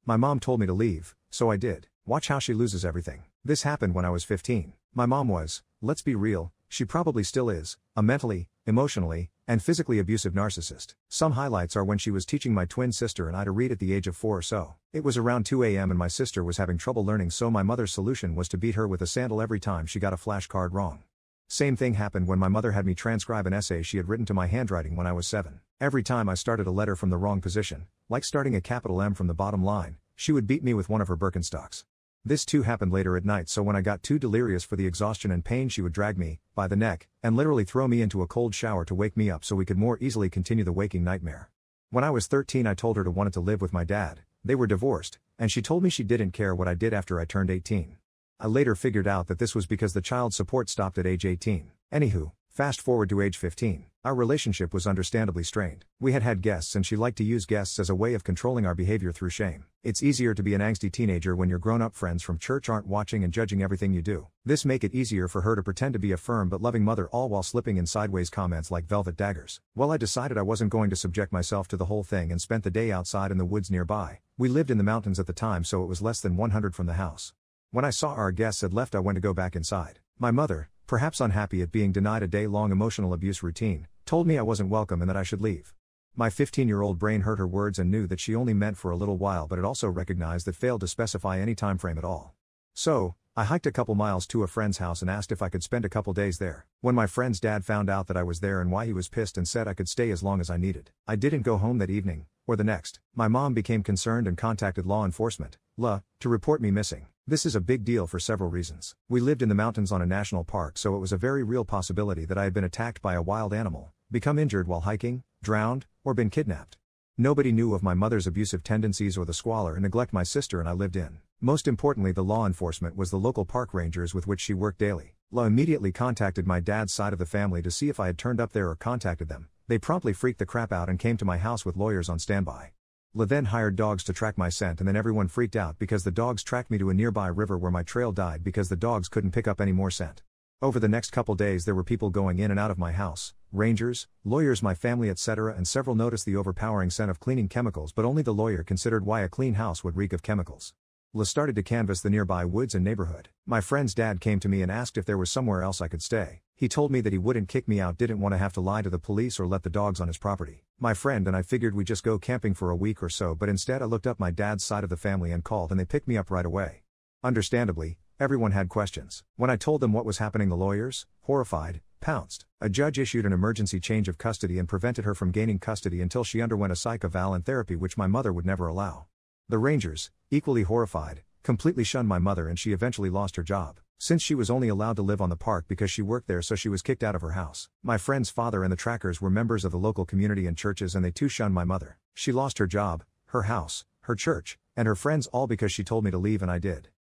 My mom told me to leave, so I did. Watch how she loses everything. This happened when I was 15. My mom was, let's be real, she probably still is, a mentally, emotionally, and physically abusive narcissist. Some highlights are when she was teaching my twin sister and I to read at the age of 4 or so. It was around 2 a.m. and my sister was having trouble learning, so my mother's solution was to beat her with a sandal every time she got a flashcard wrong. Same thing happened when my mother had me transcribe an essay she had written to my handwriting when I was 7. Every time I started a letter from the wrong position, like starting a capital M from the bottom line, she would beat me with one of her Birkenstocks. This too happened later at night, so when I got too delirious for the exhaustion and pain, she would drag me, by the neck, and literally throw me into a cold shower to wake me up so we could more easily continue the waking nightmare. When I was 13, I told her to wanted to live with my dad. They were divorced, and she told me she didn't care what I did after I turned 18. I later figured out that this was because the child support stopped at age 18. Anywho, fast forward to age 15. Our relationship was understandably strained. We had guests and she liked to use guests as a way of controlling our behavior through shame. It's easier to be an angsty teenager when your grown-up friends from church aren't watching and judging everything you do. This make it easier for her to pretend to be a firm but loving mother, all while slipping in sideways comments like velvet daggers. Well, I decided I wasn't going to subject myself to the whole thing and spent the day outside in the woods nearby. We lived in the mountains at the time, so it was less than 100 from the house. When I saw our guests had left, I went to go back inside. My mother, perhaps unhappy at being denied a day-long emotional abuse routine, told me I wasn't welcome and that I should leave. My 15-year-old brain heard her words and knew that she only meant for a little while, but it also recognized that failed to specify any time frame at all. So, I hiked a couple miles to a friend's house and asked if I could spend a couple days there. When my friend's dad found out that I was there and why, he was pissed and said I could stay as long as I needed. I didn't go home that evening, or the next. My mom became concerned and contacted law enforcement, to report me missing. This is a big deal for several reasons. We lived in the mountains on a national park, so it was a very real possibility that I had been attacked by a wild animal, become injured while hiking, drowned, or been kidnapped. Nobody knew of my mother's abusive tendencies or the squalor and neglect my sister and I lived in. Most importantly, the law enforcement was the local park rangers with which she worked daily. La immediately contacted my dad's side of the family to see if I had turned up there or contacted them. They promptly freaked the crap out and came to my house with lawyers on standby. La then hired dogs to track my scent, and then everyone freaked out because the dogs tracked me to a nearby river where my trail died because the dogs couldn't pick up any more scent. Over the next couple days there were people going in and out of my house, rangers, lawyers, my family, etc., and several noticed the overpowering scent of cleaning chemicals, but only the lawyer considered why a clean house would reek of chemicals. La started to canvass the nearby woods and neighborhood. My friend's dad came to me and asked if there was somewhere else I could stay. He told me that he wouldn't kick me out, didn't want to have to lie to the police or let the dogs on his property. My friend and I figured we'd just go camping for a week or so, but instead I looked up my dad's side of the family and called, and they picked me up right away. Understandably, everyone had questions. When I told them what was happening, the lawyers, horrified, pounced. A judge issued an emergency change of custody and prevented her from gaining custody until she underwent a psych eval and therapy, which my mother would never allow. The rangers, equally horrified, completely shunned my mother and she eventually lost her job. Since she was only allowed to live on the park because she worked there, so she was kicked out of her house. My friend's father and the trackers were members of the local community and churches, and they too shunned my mother. She lost her job, her house, her church, and her friends, all because she told me to leave, and I did.